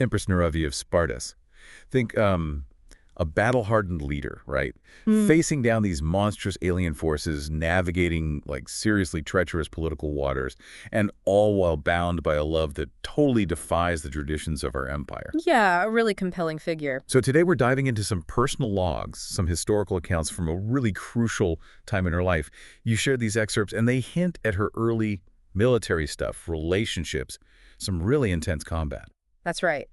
Empress Neravia of Spartus. Think a battle-hardened leader, right? Mm, Facing down these monstrous alien forces, navigating like seriously treacherous political waters, and all while bound by a love that totally defies the traditions of our empire. yeah, a really compelling figure. So today we're diving into some personal logs, some historical accounts from a really crucial time in her life. You shared these excerpts, and they hint at her early military stuff, relationships, some really intense combat. That's right.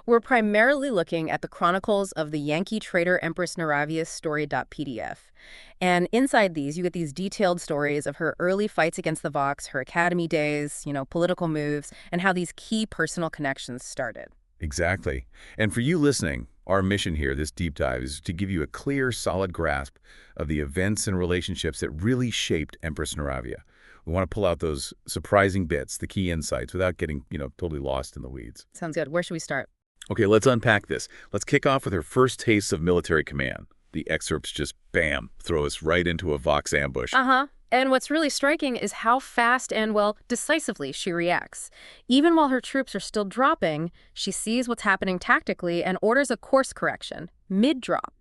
We're primarily looking at the Chronicles of the Yankee Trader Empress Neravia story.pdf. And inside these, you get these detailed stories of her early fights against the Vox, her academy days, political moves, and how these key personal connections started. Exactly. And for you listening, our mission here, this deep dive, is to give you a clear, solid grasp of the events and relationships that really shaped Empress Neravia. We want to pull out those surprising bits, the key insights, without getting, totally lost in the weeds. Sounds good. Where should we start? Okay, let's unpack this. Let's kick off with her first taste of military command. The excerpts just, bam, throw us right into a Vox ambush. Uh-huh. And what's really striking is how fast and, well, decisively she reacts. Even while her troops are still dropping, she sees what's happening tactically and orders a course correction, mid-drop,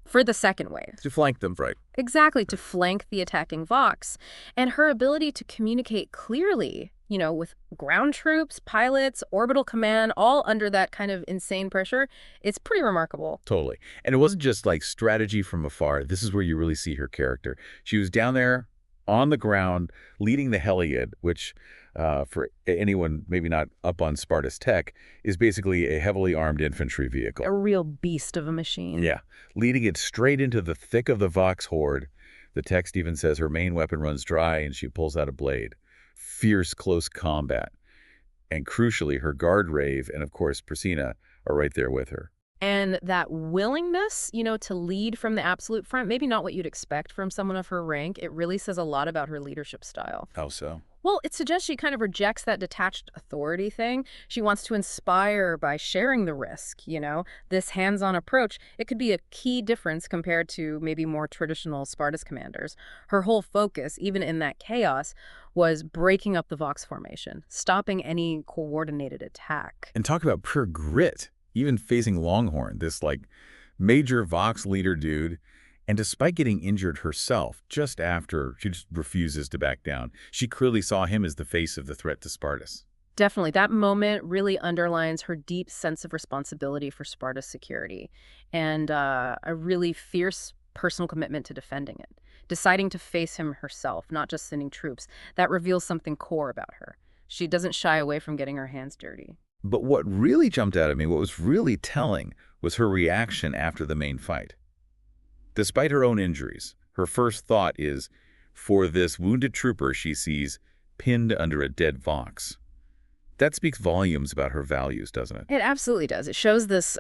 for the second wave. To flank them, right? Exactly, to flank the attacking Vox. And her ability to communicate clearly, with ground troops, pilots, orbital command, all under that kind of insane pressure, it's pretty remarkable. Totally. And it wasn't just like strategy from afar. This is where you really see her character. She was down there on the ground leading the Heliad, which for anyone maybe not up on Sparta's tech, is basically a heavily armed infantry vehicle. A real beast of a machine. Yeah, leading it straight into the thick of the Vox horde. The text even says her main weapon runs dry and she pulls out a blade. Fierce close combat. And crucially, her guard Rave and, of course, Priscina are right there with her. And that willingness, to lead from the absolute front, maybe not what you'd expect from someone of her rank, it really says a lot about her leadership style. How so? Well, it suggests she kind of rejects that detached authority thing. She wants to inspire by sharing the risk, This hands-on approach, it could be a key difference compared to maybe more traditional Spartans commanders. Her whole focus, even in that chaos, was breaking up the Vox formation, stopping any coordinated attack. And talk about pure grit. Even facing Longhorn, this like major Vox leader dude, and despite getting injured herself just after, she just refuses to back down. She clearly saw him as the face of the threat to Spartus. Definitely. That moment really underlines her deep sense of responsibility for Sparta's security and a really fierce personal commitment to defending it. Deciding to face him herself, not just sending troops, that reveals something core about her. She doesn't shy away from getting her hands dirty. But what really jumped out at me, what was really telling, was her reaction after the main fight. Despite her own injuries, her first thought is for this wounded trooper she sees pinned under a dead Vox. That speaks volumes about her values, doesn't it? It absolutely does. It shows this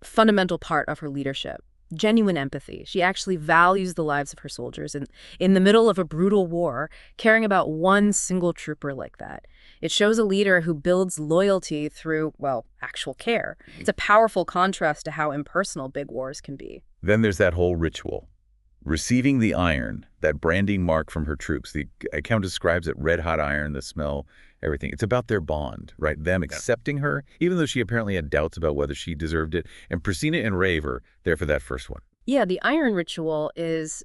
fundamental part of her leadership. Genuine empathy. She actually values the lives of her soldiers and in the middle of a brutal war, caring about one single trooper like that. It shows a leader who builds loyalty through, well, actual care. It's a powerful contrast to how impersonal big wars can be. Then there's that whole ritual. Receiving the iron, that branding mark from her troops. The account describes it red-hot iron, the smell, everything. It's about their bond, right? Them accepting her, even though she apparently had doubts about whether she deserved it. And Priscina and Rave are there for that first one. Yeah, the iron ritual is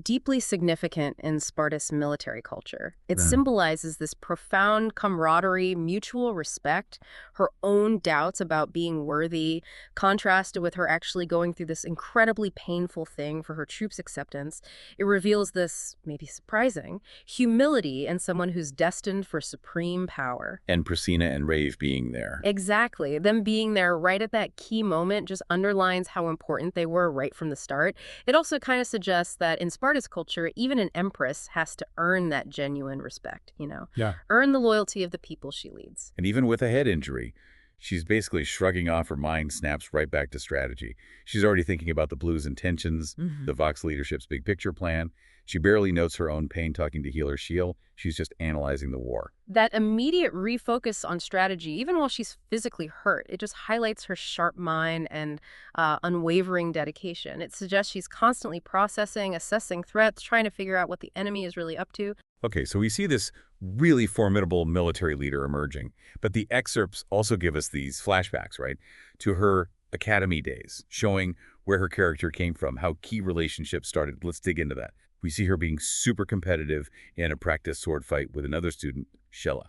deeply significant in Sparta's military culture. It symbolizes this profound camaraderie, mutual respect, her own doubts about being worthy, contrasted with her actually going through this incredibly painful thing for her troops' acceptance. It reveals this, maybe surprising, humility in someone who's destined for supreme power. And Priscina and Rave being there. Exactly. Them being there right at that key moment just underlines how important they were right from the start. It also kind of suggests that in Sparta's culture, even an empress has to earn that genuine respect, Yeah. Earn the loyalty of the people she leads. And even with a head injury, she's basically shrugging off. Her mind snaps right back to strategy. She's already thinking about the Blues' intentions, the Vox leadership's big picture plan. She barely notes her own pain talking to heal her shield. She's just analyzing the war. That immediate refocus on strategy, even while she's physically hurt, it just highlights her sharp mind and unwavering dedication. It suggests she's constantly processing, assessing threats, trying to figure out what the enemy is really up to. Okay, so we see this really formidable military leader emerging. But the excerpts also give us these flashbacks, right, to her academy days, showing where her character came from, how key relationships started. Let's dig into that. We see her being super competitive in a practice sword fight with another student, Shella,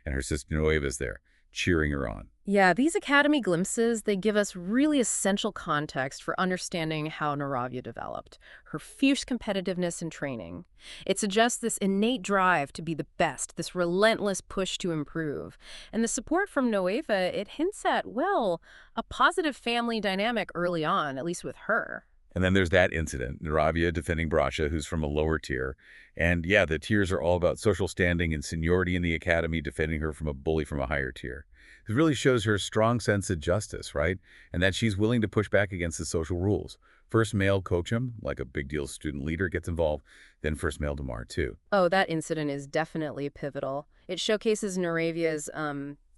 and her sister Nueva's there, cheering her on. Yeah, these academy glimpses, they give us really essential context for understanding how Neravia developed, her fierce competitiveness and training. It suggests this innate drive to be the best, this relentless push to improve. And the support from Nueva, it hints at, well, a positive family dynamic early on, at least with her. And then there's that incident, Neravia defending Brasha, who's from a lower tier. And yeah, the tiers are all about social standing and seniority in the academy, defending her from a bully from a higher tier. It really shows her strong sense of justice, right? And that she's willing to push back against the social rules. First male Kochum, like a big deal student leader, gets involved, then first male Damar, too. Oh, that incident is definitely pivotal. It showcases Neravia's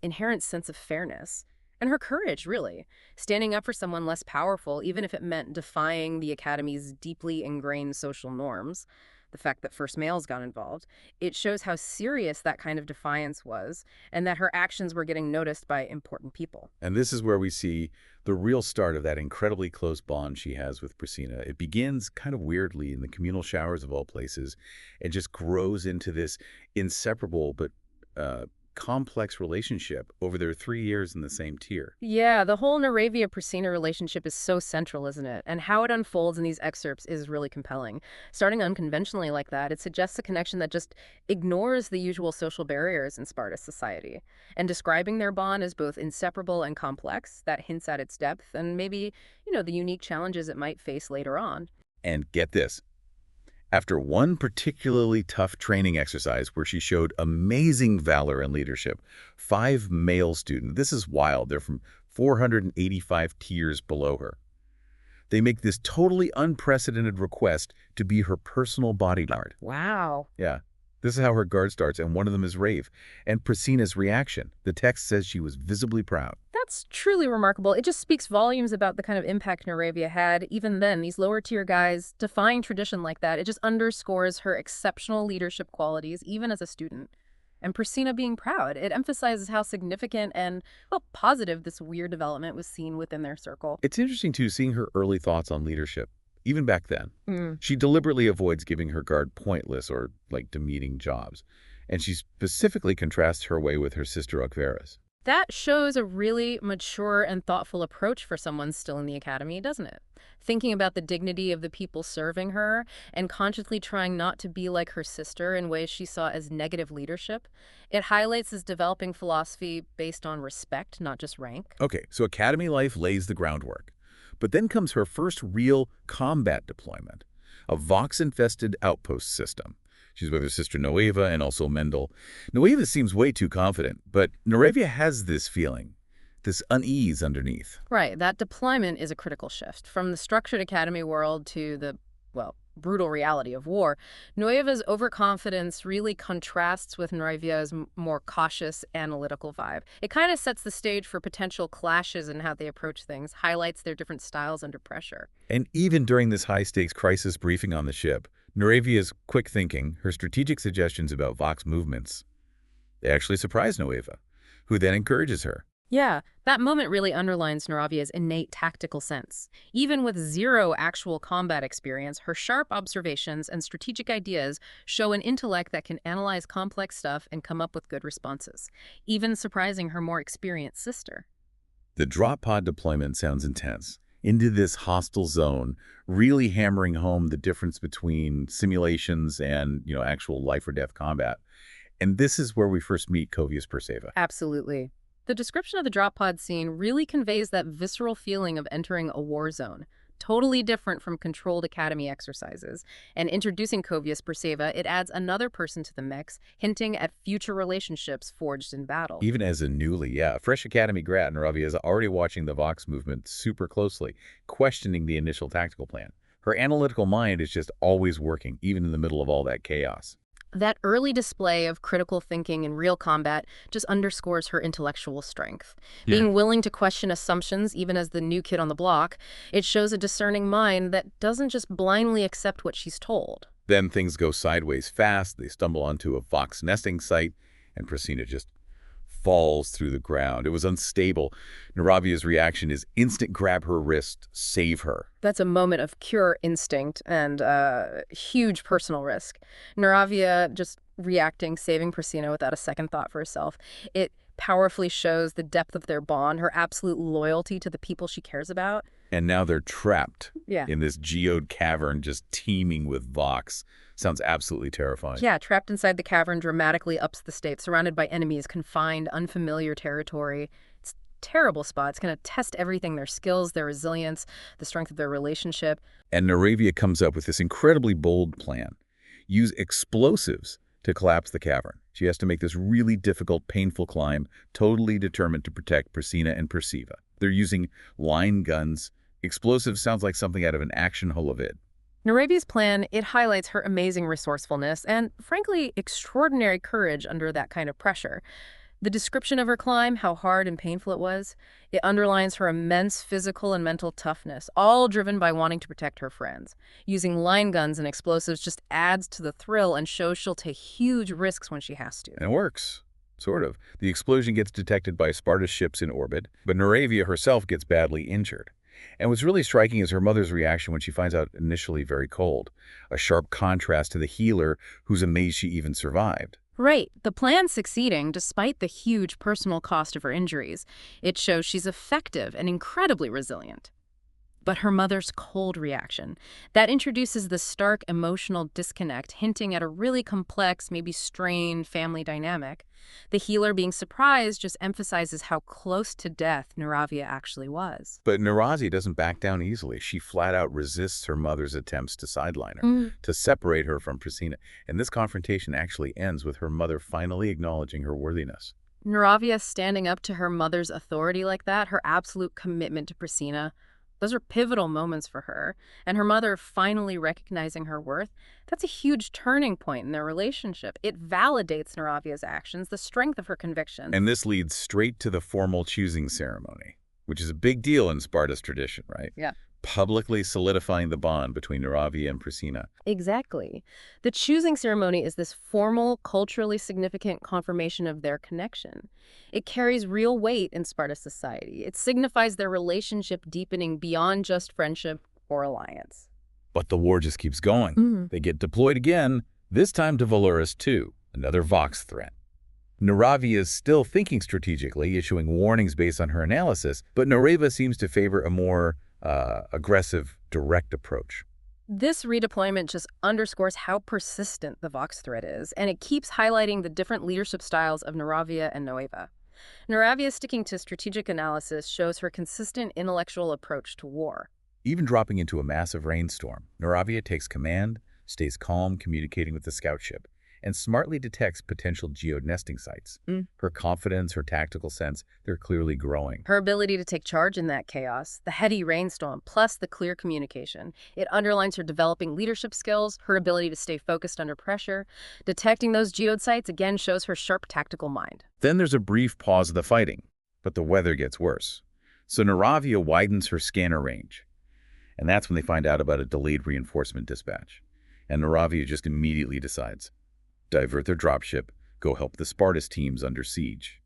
inherent sense of fairness. And her courage, really. Standing up for someone less powerful, even if it meant defying the Academy's deeply ingrained social norms. The fact that first males got involved. It shows how serious that kind of defiance was, and that her actions were getting noticed by important people. And this is where we see the real start of that incredibly close bond she has with Priscilla. It begins kind of weirdly in the communal showers of all places, and just grows into this inseparable but complex relationship over their 3 years in the same tier. Yeah, the whole Neravia-Priscilla relationship is so central, isn't it? And how it unfolds in these excerpts is really compelling. Starting unconventionally like that, it suggests a connection that just ignores the usual social barriers in Sparta's society. And describing their bond as both inseparable and complex, that hints at its depth and maybe, the unique challenges it might face later on. And get this. After one particularly tough training exercise where she showed amazing valor and leadership, 5 male students, this is wild, they're from 485 tiers below her. They make this totally unprecedented request to be her personal bodyguard. Wow. Yeah, this is how her guard starts, and one of them is Rave. And Priscina's reaction, the text says she was visibly proud. That's truly remarkable. It just speaks volumes about the kind of impact Neravia had. Even then, these lower tier guys defying tradition like that, it just underscores her exceptional leadership qualities, even as a student. And Priscilla being proud, it emphasizes how significant and, well, positive this weird development was seen within their circle. It's interesting, too, seeing her early thoughts on leadership. Even back then, Mm. she deliberately avoids giving her guard pointless or, demeaning jobs. And she specifically contrasts her way with her sister Okveras. That shows a really mature and thoughtful approach for someone still in the academy, doesn't it? Thinking about the dignity of the people serving her and consciously trying not to be like her sister in ways she saw as negative leadership. It highlights this developing philosophy based on respect, not just rank. Okay, so academy life lays the groundwork. But then comes her first real combat deployment, a Vox-infested outpost system. She's with her sister Nueva and also Mendel. Nueva seems way too confident, but Neravia has this feeling, this unease underneath. Right, that deployment is a critical shift from the structured academy world to the, well, brutal reality of war. Nueva's overconfidence really contrasts with Neravia's more cautious, analytical vibe. It kind of sets the stage for potential clashes in how they approach things, highlights their different styles under pressure. And even during this high-stakes crisis briefing on the ship, Neravia's quick thinking, her strategic suggestions about Vox movements, they actually surprise Nueva, who then encourages her. Yeah, that moment really underlines Neravia's innate tactical sense. Even with zero actual combat experience, her sharp observations and strategic ideas show an intellect that can analyze complex stuff and come up with good responses, even surprising her more experienced sister. The drop pod deployment sounds intense. Into this hostile zone, really hammering home the difference between simulations and, actual life or death combat. And this is where we first meet Kovius Perseva. Absolutely. The description of the drop pod scene really conveys that visceral feeling of entering a war zone, totally different from controlled academy exercises. And introducing Kovius Perseva, it adds another person to the mix, hinting at future relationships forged in battle. Even as a fresh academy grad, Neravia is already watching the Vox movement super closely, questioning the initial tactical plan. Her analytical mind is just always working, even in the middle of all that chaos. That early display of critical thinking in real combat just underscores her intellectual strength. Yeah. Being willing to question assumptions, even as the new kid on the block, it shows a discerning mind that doesn't just blindly accept what she's told. Then things go sideways fast. They stumble onto a fox nesting site, and Priscilla just falls through the ground. It was unstable. Neravia's reaction is instant grab her wrist, save her. That's a moment of pure instinct and huge personal risk. Neravia just reacting, saving Priscilla without a second thought for herself. It powerfully shows the depth of their bond, her absolute loyalty to the people she cares about. And now they're trapped Yeah. in this geode cavern just teeming with Vox. Sounds absolutely terrifying. Yeah, trapped inside the cavern dramatically ups the stakes, surrounded by enemies, confined, unfamiliar territory. It's a terrible spot. It's going to test everything, their skills, their resilience, the strength of their relationship. And Neravia comes up with this incredibly bold plan. Use explosives to collapse the cavern. She has to make this really difficult, painful climb, totally determined to protect Priscilla and Perciva. They're using line guns. Explosives sounds like something out of an action holovid. Neravia's plan, it highlights her amazing resourcefulness and, frankly, extraordinary courage under that kind of pressure. The description of her climb, how hard and painful it was, it underlines her immense physical and mental toughness, all driven by wanting to protect her friends. Using line guns and explosives just adds to the thrill and shows she'll take huge risks when she has to. And it works. Sort of. The explosion gets detected by Sparta's ships in orbit, but Neravia herself gets badly injured. And what's really striking is her mother's reaction when she finds out initially very cold, a sharp contrast to the healer who's amazed she even survived. Right. The plan's succeeding despite the huge personal cost of her injuries. It shows she's effective and incredibly resilient. But her mother's cold reaction, that introduces the stark emotional disconnect, hinting at a really complex, maybe strained family dynamic. The healer being surprised just emphasizes how close to death Neravia actually was. But Nerazia doesn't back down easily. She flat out resists her mother's attempts to sideline her, to separate her from Priscilla. And this confrontation actually ends with her mother finally acknowledging her worthiness. Neravia standing up to her mother's authority like that, her absolute commitment to Priscilla, those are pivotal moments for her. And her mother finally recognizing her worth, that's a huge turning point in their relationship. It validates Neravia's actions, the strength of her convictions. And this leads straight to the formal choosing ceremony, which is a big deal in Sparta's tradition, right? Yeah. Publicly solidifying the bond between Neravia and Priscilla. Exactly. The choosing ceremony is this formal, culturally significant confirmation of their connection. It carries real weight in Sparta's society. It signifies their relationship deepening beyond just friendship or alliance. But the war just keeps going. They get deployed again, this time to Valoris too, another Vox threat. Neravia is still thinking strategically, issuing warnings based on her analysis, but Neravia seems to favor a more aggressive, direct approach. This redeployment just underscores how persistent the Vox threat is, and it keeps highlighting the different leadership styles of Neravia and Nueva. Neravia sticking to strategic analysis shows her consistent intellectual approach to war. Even dropping into a massive rainstorm, Neravia takes command, stays calm, communicating with the scout ship, and smartly detects potential geode nesting sites. Her confidence, her tactical sense, they're clearly growing. Her ability to take charge in that chaos, the heady rainstorm, plus the clear communication, it underlines her developing leadership skills, her ability to stay focused under pressure. Detecting those geode sites again shows her sharp tactical mind. Then there's a brief pause of the fighting, but the weather gets worse. So Neravia widens her scanner range. And that's when they find out about a delayed reinforcement dispatch. And Neravia just immediately decides, divert their dropship, go help the Spartus teams under siege.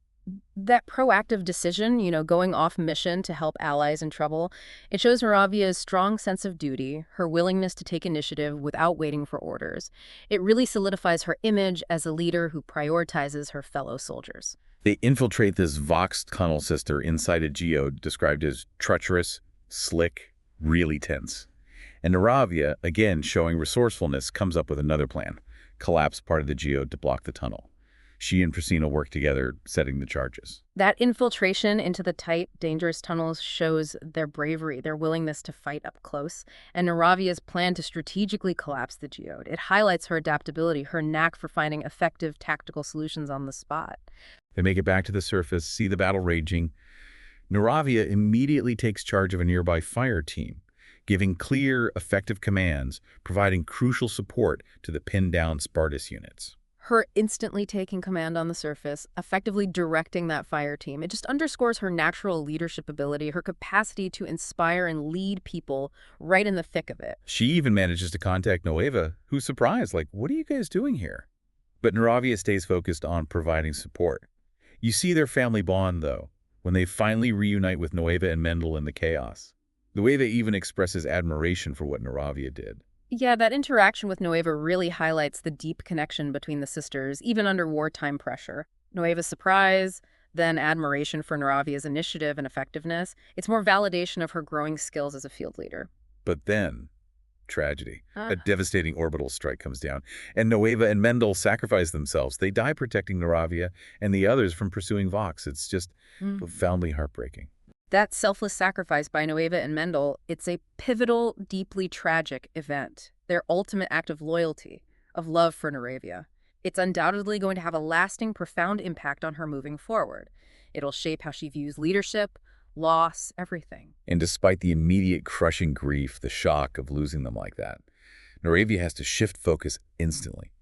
That proactive decision, going off mission to help allies in trouble, it shows Neravia's strong sense of duty, her willingness to take initiative without waiting for orders. It really solidifies her image as a leader who prioritizes her fellow soldiers. They infiltrate this Vox tunnel system inside a geode described as treacherous, slick, really tense. And Neravia, again showing resourcefulness, comes up with another plan. Collapse part of the geode to block the tunnel. She and Priscilla work together, setting the charges. That infiltration into the tight, dangerous tunnels shows their bravery, their willingness to fight up close, and Neravia's plan to strategically collapse the geode. It highlights her adaptability, her knack for finding effective tactical solutions on the spot. They make it back to the surface, see the battle raging. Neravia immediately takes charge of a nearby fire team, giving clear, effective commands, providing crucial support to the pinned-down Spartus units. Her instantly taking command on the surface, effectively directing that fire team, it just underscores her natural leadership ability, her capacity to inspire and lead people right in the thick of it. She even manages to contact Nueva, who's surprised, like, what are you guys doing here? But Neravia stays focused on providing support. You see their family bond, though, when they finally reunite with Nueva and Mendel in the chaos. Nueva even expresses admiration for what Neravia did. Yeah, that interaction with Nueva really highlights the deep connection between the sisters, even under wartime pressure. Nueva's surprise, then admiration for Neravia's initiative and effectiveness. It's more validation of her growing skills as a field leader. But then, tragedy. Ah. A devastating orbital strike comes down, and Nueva and Mendel sacrifice themselves. They die protecting Neravia and the others from pursuing Vox. It's just profoundly heartbreaking. That selfless sacrifice by Nueva and Mendel, it's a pivotal, deeply tragic event. Their ultimate act of loyalty, of love for Neravia. It's undoubtedly going to have a lasting, profound impact on her moving forward. It'll shape how she views leadership, loss, everything. And despite the immediate crushing grief, the shock of losing them like that, Neravia has to shift focus instantly.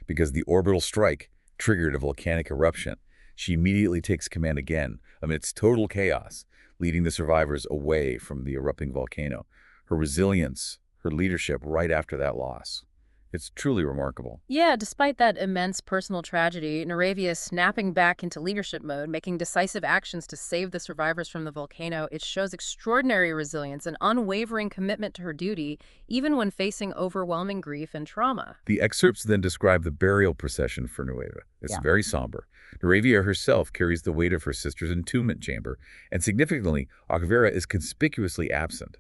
Because the orbital strike triggered a volcanic eruption, she immediately takes command again amidst total chaos, leading the survivors away from the erupting volcano. Her resilience, her leadership right after that loss. It's truly remarkable. Yeah, despite that immense personal tragedy, Neravia is snapping back into leadership mode, making decisive actions to save the survivors from the volcano. It shows extraordinary resilience and unwavering commitment to her duty, even when facing overwhelming grief and trauma. The excerpts then describe the burial procession for Nueva. It's very somber. Neravia herself carries the weight of her sister's entombment chamber, and significantly, Aguilera is conspicuously absent.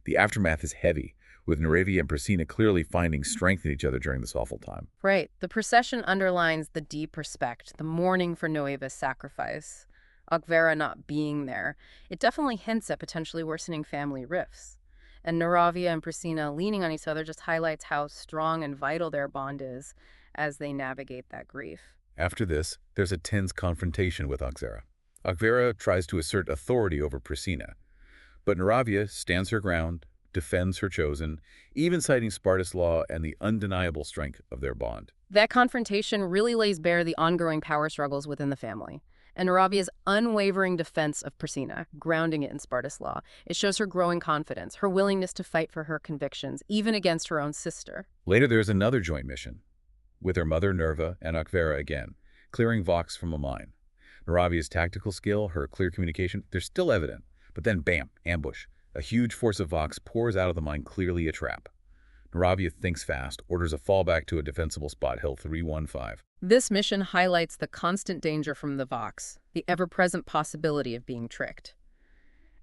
The aftermath is heavy, with Neravia and Priscina clearly finding strength in each other during this awful time. Right. The procession underlines the deep respect, the mourning for Nueva's sacrifice, Aguilera not being there. It definitely hints at potentially worsening family rifts. And Neravia and Priscina leaning on each other just highlights how strong and vital their bond is as they navigate that grief. After this, there's a tense confrontation with Aguilera. Aguilera tries to assert authority over Priscina, but Neravia stands her ground, defends her chosen, even citing Spartus law and the undeniable strength of their bond. That confrontation really lays bare the ongoing power struggles within the family, and Neravia's unwavering defense of Priscina, grounding it in Spartus law. It shows her growing confidence, her willingness to fight for her convictions, even against her own sister. Later, there's another joint mission, with her mother Nerva and Aguilera again, clearing Vox from a mine. Neravia's tactical skill, her clear communication, they're still evident, but then bam, ambush. A huge force of Vox pours out of the mine, clearly a trap. Neravia thinks fast, orders a fallback to a defensible spot, Hill 315. This mission highlights the constant danger from the Vox, the ever-present possibility of being tricked.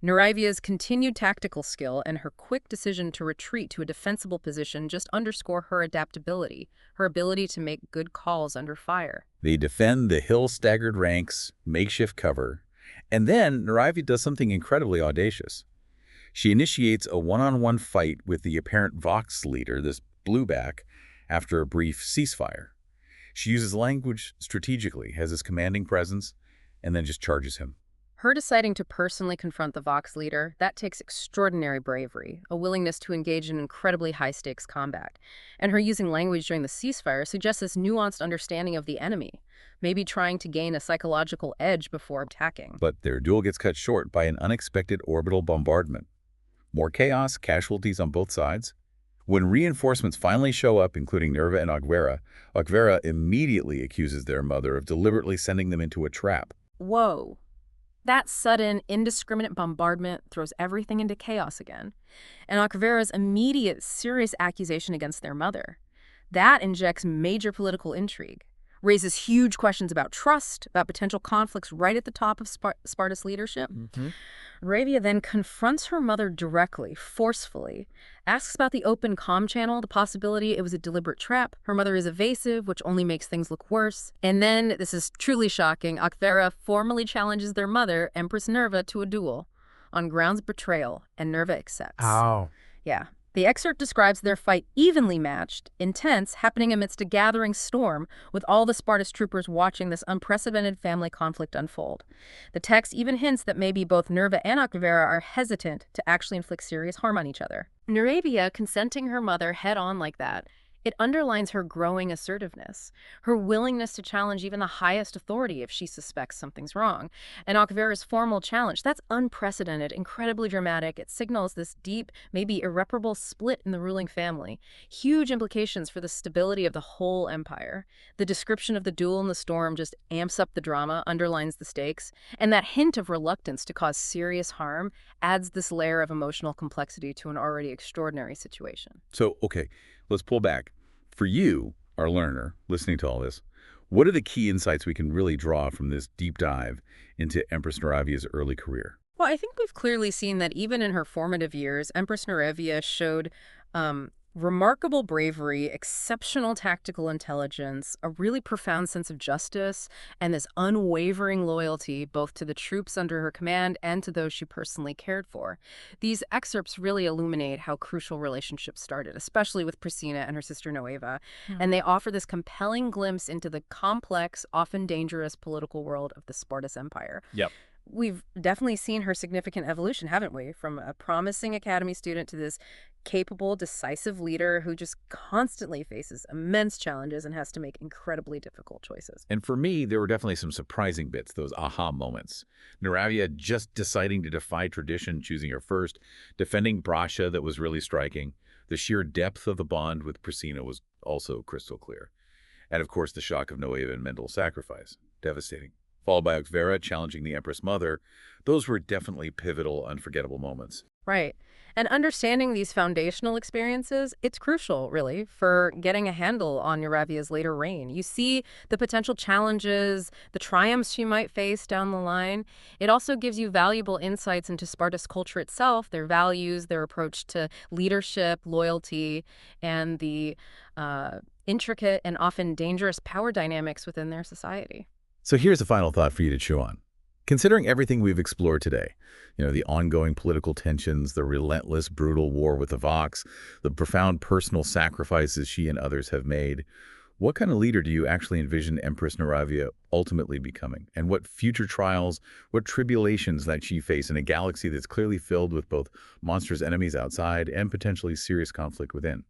Neravia's continued tactical skill and her quick decision to retreat to a defensible position just underscore her adaptability, her ability to make good calls under fire. They defend the hill-staggered ranks, makeshift cover, and then Neravia does something incredibly audacious. She initiates a one-on-one fight with the apparent Vox leader, this blueback, after a brief ceasefire. She uses language strategically, has his commanding presence, and then just charges him. Her deciding to personally confront the Vox leader, that takes extraordinary bravery, a willingness to engage in incredibly high-stakes combat. And her using language during the ceasefire suggests this nuanced understanding of the enemy, maybe trying to gain a psychological edge before attacking. But their duel gets cut short by an unexpected orbital bombardment. More chaos, casualties on both sides. When reinforcements finally show up, including Nerva and Aguilera, Aguilera immediately accuses their mother of deliberately sending them into a trap. Whoa. That sudden, indiscriminate bombardment throws everything into chaos again. And Aguilera's immediate, serious accusation against their mother. That injects major political intrigue, raises huge questions about trust, about potential conflicts right at the top of Sparta's leadership. Neravia then confronts her mother directly, forcefully, asks about the open comm channel, the possibility it was a deliberate trap. Her mother is evasive, which only makes things look worse. And then, this is truly shocking, Aguilera formally challenges their mother, Empress Nerva, to a duel on grounds of betrayal, and Nerva accepts. Ow. Yeah. The excerpt describes their fight evenly matched, intense, happening amidst a gathering storm, with all the Spartus troopers watching this unprecedented family conflict unfold. The text even hints that maybe both Nerva and Aguilera are hesitant to actually inflict serious harm on each other. Neravia consenting her mother head-on like that, It underlines her growing assertiveness, her willingness to challenge even the highest authority if she suspects something's wrong. And Akvera's formal challenge, that's unprecedented, incredibly dramatic. It signals this deep, maybe irreparable split in the ruling family. Huge implications for the stability of the whole empire. The description of the duel in the storm just amps up the drama, underlines the stakes, and that hint of reluctance to cause serious harm adds this layer of emotional complexity to an already extraordinary situation. So, okay, let's pull back. For you, our learner, listening to all this, what are the key insights we can really draw from this deep dive into Empress Naravia's early career? Well, I think we've clearly seen that even in her formative years, Empress Neravia showed remarkable bravery, exceptional tactical intelligence, a really profound sense of justice, and this unwavering loyalty both to the troops under her command and to those she personally cared for. These excerpts really illuminate how crucial relationships started, especially with Priscina and her sister Nueva, and they offer this compelling glimpse into the complex, often dangerous political world of the Spartus Empire. Yep. We've definitely seen her significant evolution, haven't we? From a promising academy student to this capable, decisive leader who just constantly faces immense challenges and has to make incredibly difficult choices. And for me, there were definitely some surprising bits, those aha moments. Neravia just deciding to defy tradition, choosing her first, defending Brasha that was really striking. The sheer depth of the bond with Priscina was also crystal clear. And of course, the shock of Nueva and Mendel's sacrifice. Devastating. Followed by Okvera challenging the Empress Mother. Those were definitely pivotal, unforgettable moments. Right. And understanding these foundational experiences, it's crucial, really, for getting a handle on Yuravia's later reign. You see the potential challenges, the triumphs she might face down the line. It also gives you valuable insights into Sparta's culture itself, their values, their approach to leadership, loyalty, and the intricate and often dangerous power dynamics within their society. So here's a final thought for you to chew on. Considering everything we've explored today, the ongoing political tensions, the relentless, brutal war with the Vox, the profound personal sacrifices she and others have made, what kind of leader do you actually envision Empress Neravia ultimately becoming? And what future trials, what tribulations that she face in a galaxy that's clearly filled with both monstrous enemies outside and potentially serious conflict within?